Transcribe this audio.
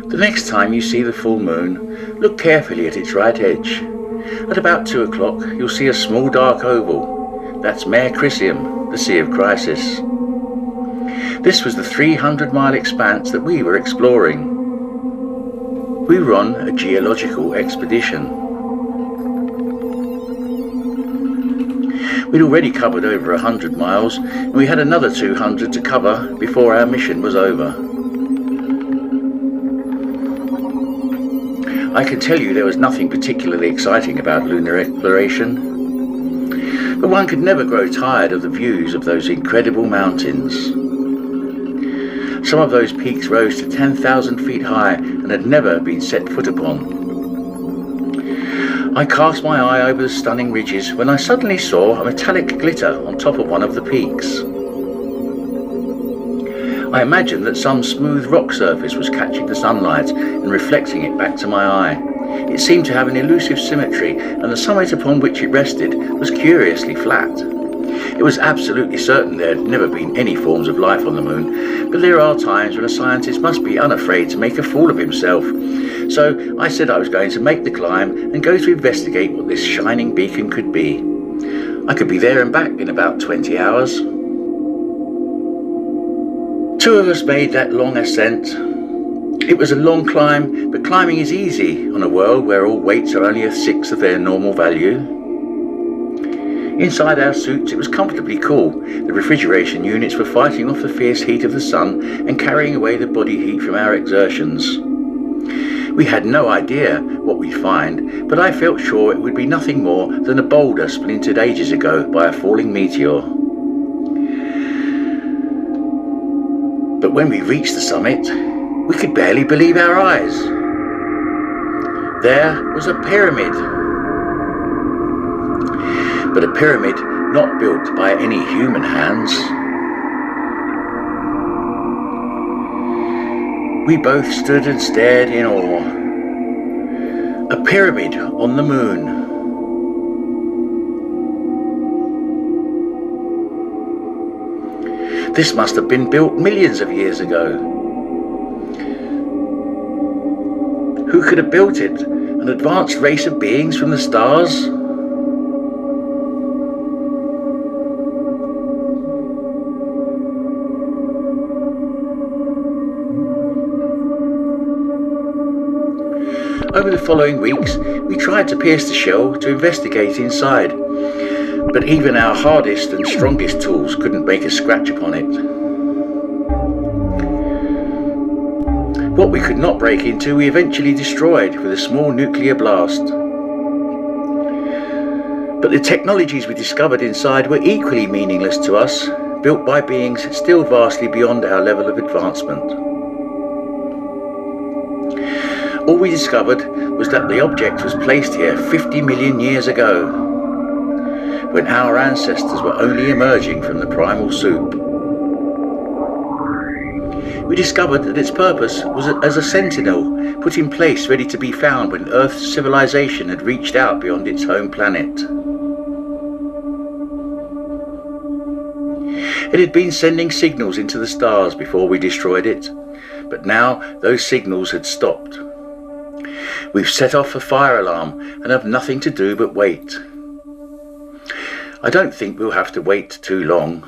The next time you see the full moon, look carefully at its right edge. At about 2 o'clock, you'll see a small dark oval. That's Mare Crisium, the Sea of Crisis. This was the 300-mile expanse that we were exploring. We were on a geological expedition. We'd already covered over 100 miles, and we had another 200 to cover before our mission was over. I can tell you there was nothing particularly exciting about lunar exploration, but one could never grow tired of the views of those incredible mountains. Some of those peaks rose to 10,000 feet high and had never been set foot upon. I cast my eye over the stunning ridges when I suddenly saw a metallic glitter on top of one of the peaks. I imagined that some smooth rock surface was catching the sunlight and reflecting it back to my eye. It seemed to have an elusive symmetry, and the summit upon which it rested was curiously flat. It was absolutely certain there had never been any forms of life on the moon, but there are times when a scientist must be unafraid to make a fool of himself. So I said I was going to make the climb and go to investigate what this shining beacon could be. I could be there and back in about 20 hours. 2 of us made that long ascent. It was a long climb, but climbing is easy on a world where all weights are only 1/6 of their normal value. Inside our suits it was comfortably cool. The refrigeration units were fighting off the fierce heat of the sun and carrying away the body heat from our exertions. We had no idea what we'd find, but I felt sure it would be nothing more than a boulder splintered ages ago by a falling meteor. But when we reached the summit, we could barely believe our eyes. There was a pyramid. But a pyramid not built by any human hands. We both stood and stared in awe. A pyramid on the moon. This must have been built millions of years ago. Who could have built it? An advanced race of beings from the stars? Over the following weeks, we tried to pierce the shell to investigate inside, but even our hardest and strongest tools couldn't make a scratch upon it. What we could not break into, we eventually destroyed with a small nuclear blast. But the technologies we discovered inside were equally meaningless to us, built by beings still vastly beyond our level of advancement. All we discovered was that the object was placed here 50 million years ago, when our ancestors were only emerging from the primal soup. We discovered that its purpose was as a sentinel, put in place ready to be found when Earth's civilization had reached out beyond its home planet. It had been sending signals into the stars before we destroyed it, but now those signals had stopped. We've set off a fire alarm and have nothing to do but wait. I don't think we'll have to wait too long.